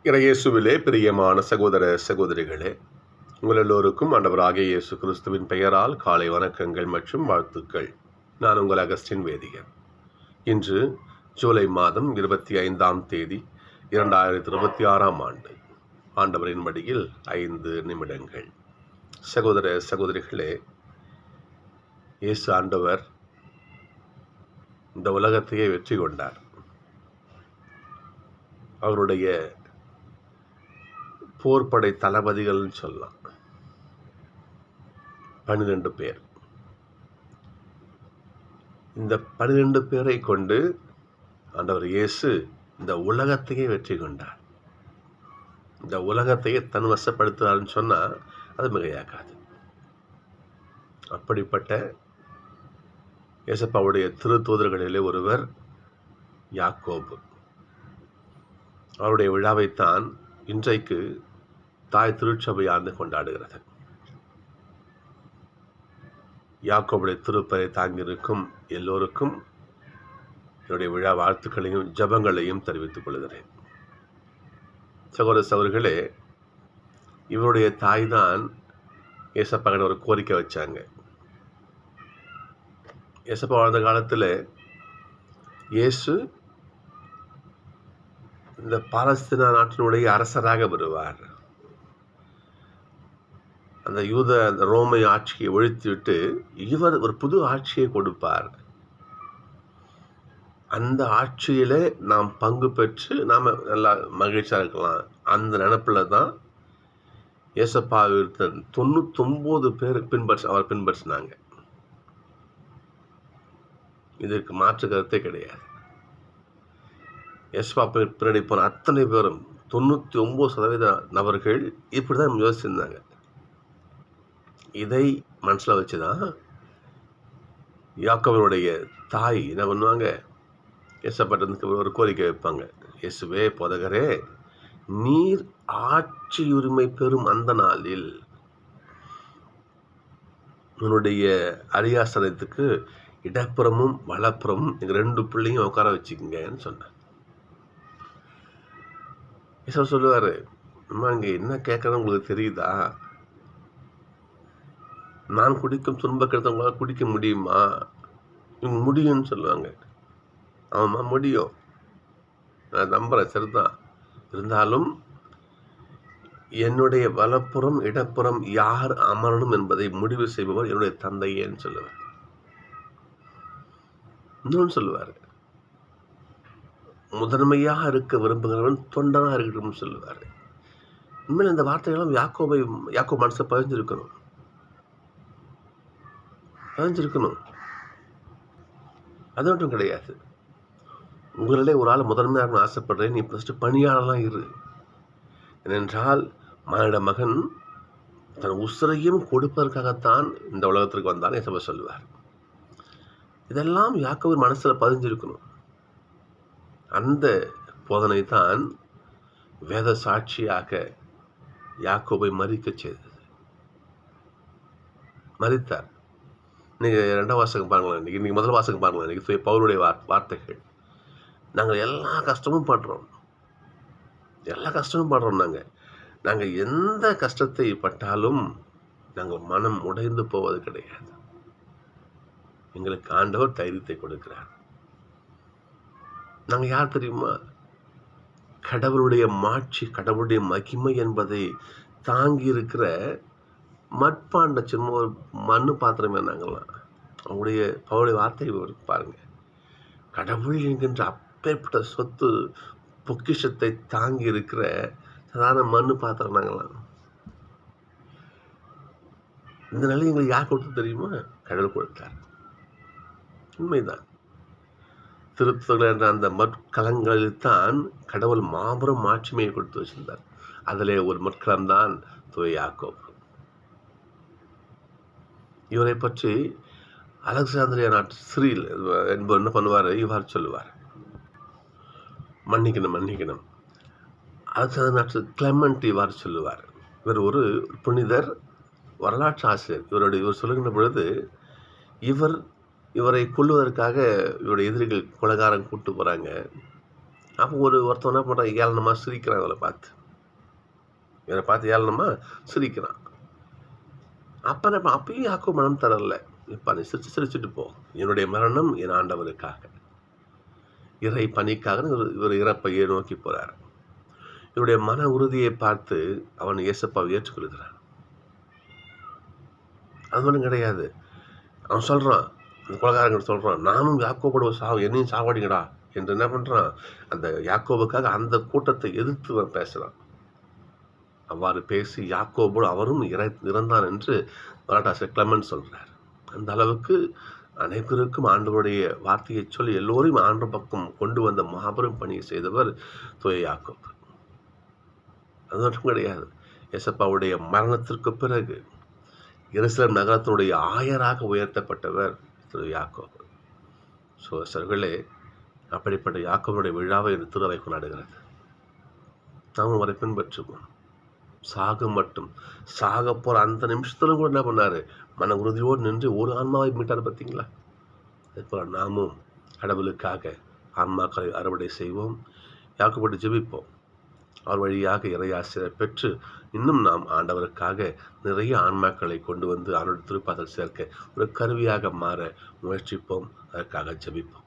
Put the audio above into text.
இறையேசுவிலே பிரியமான சகோதர சகோதரிகளே, உங்கள் எல்லோருக்கும் ஆண்டவராகிய இயேசு கிறிஸ்துவின் பெயரால் காலை வணக்கங்கள் மற்றும் வாழ்த்துக்கள். நான் உங்கள் அகஸ்டின் வேதியர். இன்று ஜூலை மாதம் 25ஆம் தேதி 2026ஆம் ஆண்டு. ஆண்டவரின் மடியில் 5 நிமிடங்கள். சகோதர சகோதரிகளே, இயேசு ஆண்டவர் இந்த உலகத்தையே வெற்றி கொண்டார். அவருடைய போர்படை தளபதிகள் சொல்லலாம், 12 பேர். இந்த 12 பேரை கொண்டு ஆண்டவர் இயேசு இந்த உலகத்தையே வெற்றி கொண்டார். இந்த உலகத்தையே தன் வசப்படுத்துறாருன்னு சொன்னால் அது மிகையாகாது. அப்படிப்பட்ட இயேசப்பாவுடைய திருத்தூதர்களிலே ஒருவர் யாக்கோபு. அவருடைய விழாவைத்தான் இன்றைக்கு தாய் திருச்சபை ஆண்டு கொண்டாடுகிறது. யாக்கோபுடைய திருப்பரை தாங்கியிருக்கும் எல்லோருக்கும் என்னுடைய விழா வாழ்த்துக்களையும் ஜபங்களையும் தெரிவித்துக் கொள்கிறேன். சகோதர சகோதரிகளே, இவருடைய தாய் தான் ஏசப்பா ஒரு கோரிக்கை வச்சாங்க. ஏசப்பா வாழ்ந்த காலத்தில் இயேசு இந்த பாலஸ்தீனா நாட்டினுடைய அரசராக வருவார். அந்த ரோமை ஆட்சியை ஒழித்துவிட்டு இவர் ஒரு புது ஆட்சியை கொடுப்பார். அந்த ஆட்சியிலே நாம் பங்கு பெற்று நாம் நல்லா மகிழ்ச்சியாக இருக்கலாம். அந்த நினப்பில் தான் ஏசப்பாவிற்கு 99 பேர் அவர் பின்பற்றினாங்க. இதற்கு மாற்று கருத்தே கிடையாது. ஏசப்பா பின்னாடி போன அத்தனை பேரும் 99% நபர்கள் இப்படி தான் யோசிச்சிருந்தாங்க. இதை மனசில் வச்சு தான் யாக்கோபுடைய தாய் என்ன பண்ணுவாங்க, ஏசப்பாட்டத்துக்கு ஒரு கோரிக்கை வைப்பாங்க. இயேசுவே போதகரே, நீர் ஆட்சி உரிமை பெறும் அந்த நாளில் உன்னுடைய அரியாசனத்துக்கு இடப்புறமும் வலப்புறமும் எங்கள் 2 பிள்ளையும் உட்கார வச்சுக்கோங்கன்னு சொன்னார். ஏசப்பா சொல்லுவார், அம்மா இங்கே என்ன கேட்குறது உங்களுக்கு தெரியுதா? நான் குடிக்கும் துன்பக்கிறத உங்களால் குடிக்க முடியுமா? இவங்க முடியும்னு சொல்லுவாங்க. ஆமாம்மா முடியும், நான் நம்புகிறேன், சரிதான். இருந்தாலும் என்னுடைய வலப்புறம் இடப்புறம் யார் அமரணும் என்பதை முடிவு செய்பவர் என்னுடைய தந்தையேன்னு சொல்லுவார். இன்னொன்று சொல்லுவார், முதன்மையாக இருக்க விரும்புகிறவன் தொண்டனாக இருக்கணும்னு சொல்லுவார். உண்மையில் இந்த வார்த்தைகளும் யாக்கோபு மனசை பதிஞ்சிருக்கணும். அது மட்டும் கிடையாது. உங்களிலே ஒரு ஆள் முதன்மையாக ஆசைப்படுறேன், நீ ஃபஸ்ட்டு பணியாளலாம் இரு. ஏனென்றால் மானிட மகன் தன் உசுரையும் கொடுப்பதற்காகத்தான் இந்த உலகத்திற்கு வந்தாலும் ஏசப்பா சொல்லுவார். இதெல்லாம் யாக்கோபு மனசில் பதிஞ்சிருக்கணும். அந்த போதனை தான் வேத சாட்சியாக யாக்கோபை மறிக்க செய்தது. மறித்தார். இன்னைக்கு 2ஆம் வாசகம் பாருங்களேன், இன்னைக்கு முதல் வாசகம் பாருங்களேன். இன்னைக்கு பவுலுடைய வார்த்தைகள். நாங்கள் எல்லா கஷ்டமும் படுறோம். நாங்கள் எந்த கஷ்டத்தை பட்டாலும் நாங்கள் மனம் உடைந்து போவது கிடையாது. எங்களுக்கு ஆண்டவர் தைரியத்தை கொடுக்கிறார். நாங்கள் யார் தெரியுமா? கடவுளுடைய மாட்சி, கடவுளுடைய மகிமை என்பதை தாங்கி இருக்கிற மட்பாண்ட சின்ன ஒரு மண்ணு பாத்திரமே நாங்கள்லாம். அவருடைய வார்த்தை பாருங்க. கடவுள் என்கின்ற அப்பேற்பட்ட சொத்து பொக்கிஷத்தை தாங்கி இருக்கிற சாதாரண மண்ணு பாத்திரம் நாங்களாம். இந்த நிலை எங்களுக்கு யார் கொடுத்து தெரியுமா? கடவுள் கொடுத்தார். உண்மைதான். திருத்துதல் என்ற அந்த மட்கலங்களில் தான் கடவுள் மாபெரும் மாட்சிமையை கொடுத்து வச்சிருந்தார். அதிலே ஒரு மட்கலம்தான் தூய யாக்கோபு. இவரை பற்றி அலெக்சாந்திரியா நாட்டு சிறில் என்பவர் என்ன பண்ணுவார், இவ்வாறு சொல்லுவார், மன்னிக்கணும். அலெக்சாந்திரியா நாட்டு கிளெமெண்ட் இவ்வாறு சொல்லுவார். இவர் ஒரு புனிதர், வரலாற்று ஆசிரியர். இவர் சொல்லுகின்ற பொழுது இவரை கொல்லுவதற்காக இவருடைய எதிரிகள் கொலைகாரன் கூட்டு போகிறாங்க. அப்போ ஒருத்தன் என்ன பண்ணுறான், ஏளனமாக சிரிக்கிறான். இவரை பார்த்து ஏளனமாக சிரிக்கிறான். அப்பயும் யாக்கோபு மனம் தரல. இப்போ நீ சிரிச்சுட்டு போ, என்னுடைய மரணம் என் ஆண்டவருக்காக, இறை பணிக்காக இவர் இறப்பையே நோக்கி போறார். இவருடைய மன உறுதியை பார்த்து அவன் இயேசப்பாவை ஏற்றுக்கொள்கிறான். அது ஒன்றும் கிடையாது. அவன் சொல்றான், அந்த கொலைகாரங்க சொல்றான், நானும் யாக்கோபோட என்னையும் சாவாடிங்கடா என்று என்ன பண்றான், அந்த யாக்கோபுக்காக அந்த கூட்டத்தை எதிர்த்து அவன் பேசுறான். அவ்வாறு பேசி யாக்கோபோடு அவரும் இறந்தான் என்று வரலாற்றாசிரியர் கிளமெண்ட் சொல்றார். அந்த அளவுக்கு அனைவருக்கும் ஆண்டவருடைய வார்த்தையை சொல்லி எல்லோரையும் ஆண்டு பக்கம் கொண்டு வந்த மாபெரும் பணியை செய்தவர் தூய யாக்கோபு. அது மட்டும் கிடையாது, இயேசப்பாவுடைய மரணத்திற்கு பிறகு எருசலேம் நகரத்தினுடைய ஆயராக உயர்த்தப்பட்டவர் திரு யாக்கோபு. சகோதரர்களே, அப்படிப்பட்ட யாக்கோபுடைய விழாவை இந்த திருவை கொண்டாடுகிறது. நாமும் அவரை பின்பற்றுவோம். சாக போற அந்த நிமிஷத்துல கூட என்ன பண்ணாரு, மன உறுதியோடு நின்று ஒரு ஆன்மாவை மீட்டார். பார்த்தீங்களா? அதுபோல நாமும் கடவுளுக்காக ஆன்மாக்களை அறுவடை செய்வோம், யாக்கோபோடு ஜெபிப்போம். அவர் வழியாக இறையாசிரியரை பெற்று இன்னும் நாம் ஆண்டவருக்காக நிறைய ஆன்மாக்களை கொண்டு வந்து ஆண்டோட திருப்பாதல் சேர்க்க ஒரு கருவியாக மாற முயற்சிப்போம். அதற்காக ஜெபிப்போம்.